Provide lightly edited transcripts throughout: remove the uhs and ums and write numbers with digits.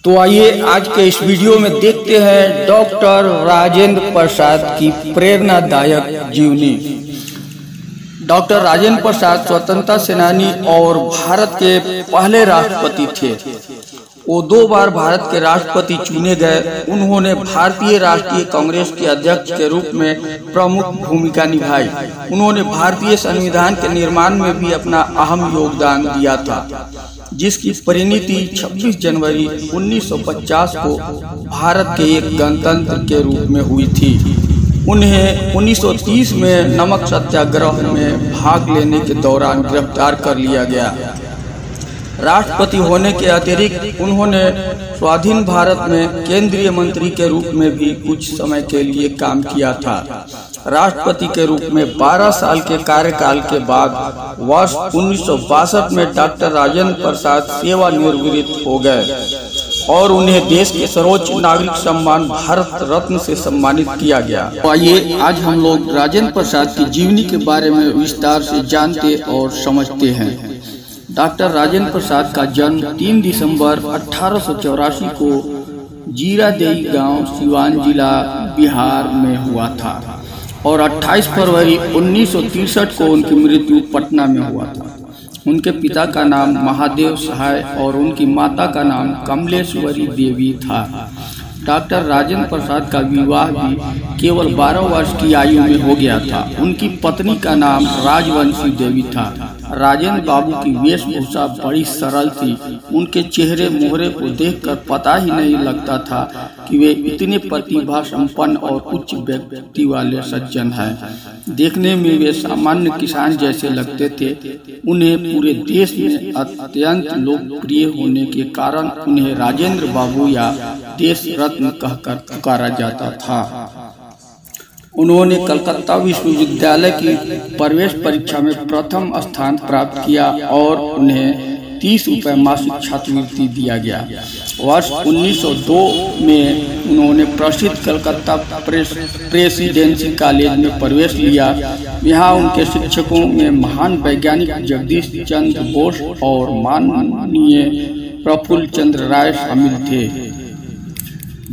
तो आइए आज के इस वीडियो में देखते हैं डॉक्टर राजेंद्र प्रसाद की प्रेरणादायक जीवनी। डॉक्टर राजेंद्र प्रसाद स्वतंत्रता सेनानी और भारत के पहले राष्ट्रपति थे। वो 2 बार भारत के राष्ट्रपति चुने गए। उन्होंने भारतीय राष्ट्रीय कांग्रेस के अध्यक्ष के रूप में प्रमुख भूमिका निभाई। उन्होंने भारतीय संविधान के निर्माण में भी अपना अहम योगदान दिया था, जिसकी परिणति 26 जनवरी 1950 को भारत के एक गणतंत्र के रूप में हुई थी। उन्हें 1930 में नमक सत्याग्रह में भाग लेने के दौरान गिरफ्तार कर लिया गया। राष्ट्रपति होने के अतिरिक्त उन्होंने स्वाधीन भारत में केंद्रीय मंत्री के रूप में भी कुछ समय के लिए काम किया था। राष्ट्रपति के रूप में 12 साल के कार्यकाल के बाद वर्ष 1962 में डॉक्टर राजेंद्र प्रसाद सेवानिवृत्त हो गए और उन्हें देश के सर्वोच्च नागरिक सम्मान भारत रत्न से सम्मानित किया गया। तो आइए आज हम लोग राजेंद्र प्रसाद की जीवनी के बारे में विस्तार से जानते और समझते हैं। डॉक्टर राजेंद्र प्रसाद का जन्म 3 दिसंबर 1884 को जीरादेई गांव, सिवान जिला, बिहार में हुआ था और 28 फरवरी 1963 को उनकी मृत्यु पटना में हुआ था। उनके पिता का नाम महादेव सहाय और उनकी माता का नाम कमलेश्वरी देवी था। डॉक्टर राजेंद्र प्रसाद का विवाह भी केवल 12 वर्ष की आयु में हो गया था। उनकी पत्नी का नाम राजवंशी देवी था। राजेंद्र बाबू की वेशभूषा बड़ी सरल थी। उनके चेहरे मोहरे को देखकर पता ही नहीं लगता था कि वे इतने प्रतिभा संपन्न और उच्च व्यक्ति वाले सज्जन हैं। देखने में वे सामान्य किसान जैसे लगते थे। उन्हें पूरे देश में अत्यंत लोकप्रिय होने के कारण उन्हें राजेंद्र बाबू या देश रत्न कहकर पुकारा जाता था। उन्होंने कलकत्ता विश्वविद्यालय की प्रवेश परीक्षा में प्रथम स्थान प्राप्त किया और उन्हें 30 रुपये मासिक छात्रवृत्ति दिया गया। वर्ष 1902 में उन्होंने प्रसिद्ध कलकत्ता प्रेसिडेंसी कॉलेज में प्रवेश लिया। यहाँ उनके शिक्षकों में महान वैज्ञानिक जगदीश चंद्र बोस और माननीय प्रफुल्ल चंद्र राय शामिल थे।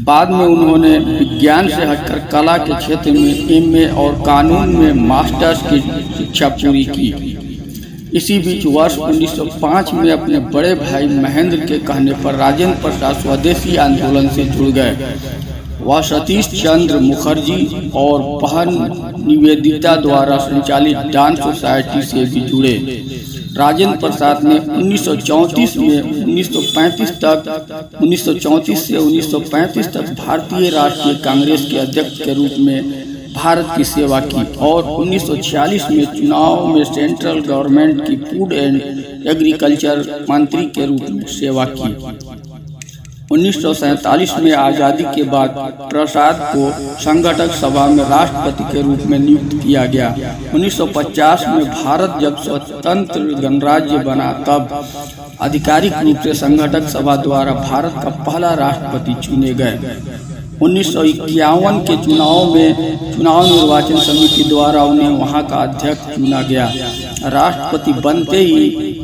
बाद में उन्होंने विज्ञान से हटकर कला के क्षेत्र में एमए और कानून में मास्टर्स की शिक्षा पूरी की। इसी बीच वर्ष 1905 में अपने बड़े भाई महेंद्र के कहने पर राजेंद्र प्रसाद स्वदेशी आंदोलन से जुड़ गए। वह सतीश चंद्र मुखर्जी और बहन निवेदिता द्वारा संचालित डांस सोसाइटी से भी जुड़े। राजेंद्र प्रसाद ने 1934 से 1935 तक भारतीय राष्ट्रीय कांग्रेस के अध्यक्ष के रूप में भारत की सेवा की और 1946 में चुनाव में सेंट्रल गवर्नमेंट की फूड एंड एग्रीकल्चर मंत्री के रूप में सेवा की। 1947 में आज़ादी के बाद प्रसाद को संघटक सभा में राष्ट्रपति के रूप में नियुक्त किया गया। 1950 में भारत जब स्वतंत्र गणराज्य बना तब आधिकारिक रूप से संघटक सभा द्वारा भारत का पहला राष्ट्रपति चुने गए। 1951 के चुनाव निर्वाचन समिति द्वारा उन्हें वहां का अध्यक्ष चुना गया। राष्ट्रपति बनते ही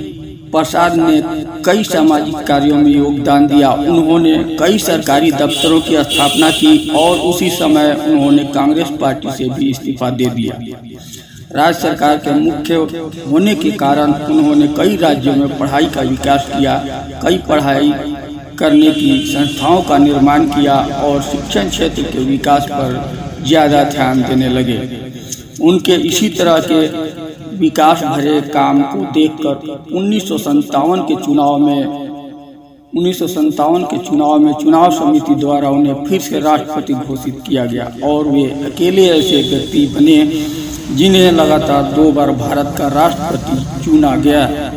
प्रसाद ने कई सामाजिक कार्यों में योगदान दिया। उन्होंने कई सरकारी दफ्तरों की स्थापना की और उसी समय उन्होंने कांग्रेस पार्टी से भी इस्तीफा दे दिया। राज्य सरकार के मुख्य होने के कारण उन्होंने कई राज्यों में पढ़ाई का विकास किया, कई पढ़ाई करने की संस्थाओं का निर्माण किया और शिक्षण क्षेत्र के विकास पर ज्यादा ध्यान देने लगे। उनके इसी तरह के विकास भरे काम को देखकर 1957 के चुनाव में चुनाव समिति द्वारा उन्हें फिर से राष्ट्रपति घोषित किया गया और वे अकेले ऐसे व्यक्ति बने जिन्हें लगातार 2 बार भारत का राष्ट्रपति चुना गया।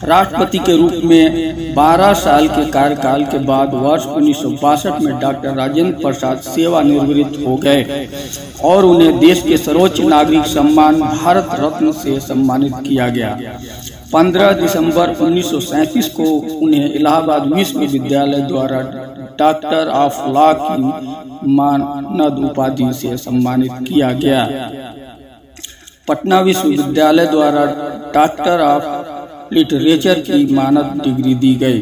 राष्ट्रपति के रूप में 12 साल के कार्यकाल के बाद वर्ष 1962 में डॉक्टर राजेंद्र प्रसाद सेवानिवृत्त हो गए और उन्हें देश के सर्वोच्च नागरिक सम्मान भारत रत्न से सम्मानित किया गया। 15 दिसंबर 1937 को उन्हें इलाहाबाद विश्वविद्यालय द्वारा डॉक्टर ऑफ लॉ की मानद उपाधि से सम्मानित किया गया। पटना विश्वविद्यालय द्वारा डॉक्टर ऑफ लिटरेचर की मानद डिग्री दी गई।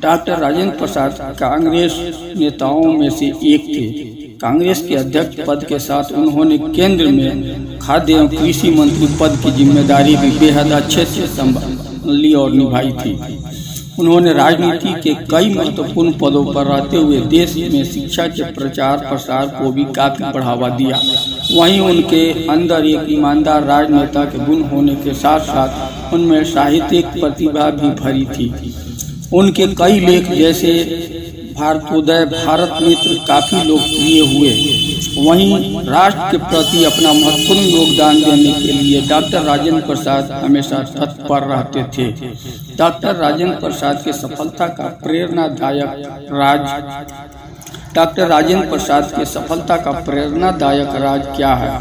डॉक्टर राजेंद्र प्रसाद कांग्रेस नेताओं में से एक थे। कांग्रेस के अध्यक्ष पद के साथ उन्होंने केंद्र में खाद्य एवं कृषि मंत्री पद की जिम्मेदारी भी बेहद अच्छे से संभाली और निभाई थी। उन्होंने राजनीति के कई महत्वपूर्ण पदों पर रहते हुए देश में शिक्षा के प्रचार प्रसार को भी काफी बढ़ावा दिया। वहीं उनके अंदर एक ईमानदार राजनेता के गुण होने के साथ साथ उनमें साहित्यिक प्रतिभा भी भरी थी। उनके कई लेख जैसे भारतोदय, भारत मित्र काफी लोकप्रिय हुए। वहीं राष्ट्र के प्रति अपना महत्वपूर्ण योगदान देने के लिए डॉक्टर राजेंद्र प्रसाद हमेशा तत्पर रहते थे। डॉक्टर राजेंद्र प्रसाद की सफलता का प्रेरणादायक राज क्या है?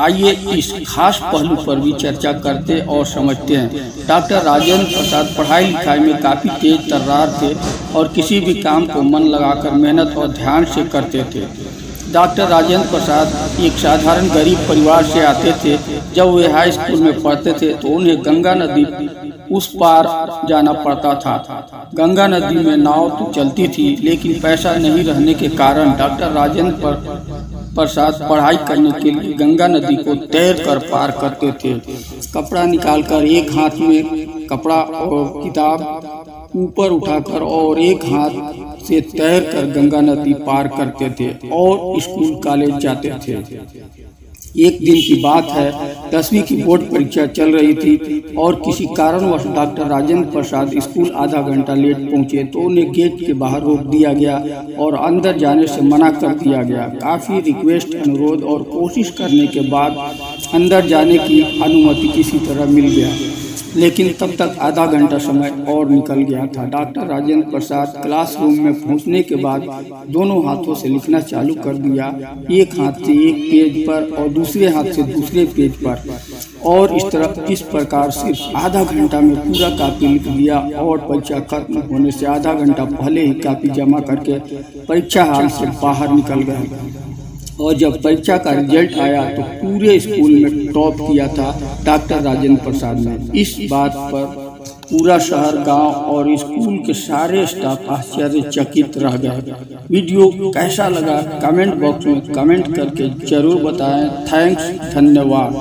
आइए इस खास पहलू पर भी चर्चा करते और समझते हैं। डॉक्टर राजेंद्र प्रसाद पढ़ाई लिखाई में काफी तेज तर्रार थे और किसी भी काम को मन लगाकर मेहनत और ध्यान से करते थे। डॉक्टर राजेंद्र प्रसाद एक साधारण गरीब परिवार से आते थे। जब वे हाई स्कूल में पढ़ते थे तो उन्हें गंगा नदी उस पार जाना पड़ता था। गंगा नदी में नाव तो चलती थी, लेकिन पैसा नहीं रहने के कारण डॉक्टर राजेंद्र प्रसाद पढ़ाई करने के लिए गंगा नदी को तैर कर पार करते थे। कपड़ा निकालकर एक हाथ में कपड़ा और किताब ऊपर उठाकर और एक हाथ से तैर कर गंगा नदी पार करते थे और स्कूल कॉलेज जाते थे। एक दिन की बात है, 10वीं की बोर्ड परीक्षा चल रही थी और किसी कारणवश डॉक्टर राजेंद्र प्रसाद स्कूल आधा घंटा लेट पहुंचे तो उन्हें गेट के बाहर रोक दिया गया और अंदर जाने से मना कर दिया गया। काफी रिक्वेस्ट, अनुरोध और कोशिश करने के बाद अंदर जाने की अनुमति किसी तरह मिल गया, लेकिन तब तक आधा घंटा समय और निकल गया था। डॉक्टर राजेंद्र प्रसाद क्लासरूम में पहुंचने के बाद दोनों हाथों से लिखना चालू कर दिया, एक हाथ से एक पेज पर और दूसरे हाथ से दूसरे पेज पर, और इस प्रकार सिर्फ आधा घंटा में पूरा कॉपी लिख दिया और परीक्षा खत्म होने से आधा घंटा पहले ही कॉपी जमा करके परीक्षा हॉल से बाहर निकल गए। और जब परीक्षा का रिजल्ट आया तो पूरे स्कूल में टॉप किया था डॉक्टर राजेंद्र प्रसाद ने। इस बात पर पूरा शहर, गांव और स्कूल के सारे स्टाफ आश्चर्यचकित रह गए। वीडियो कैसा लगा कमेंट बॉक्स में कमेंट करके जरूर बताएं। थैंक्स, धन्यवाद।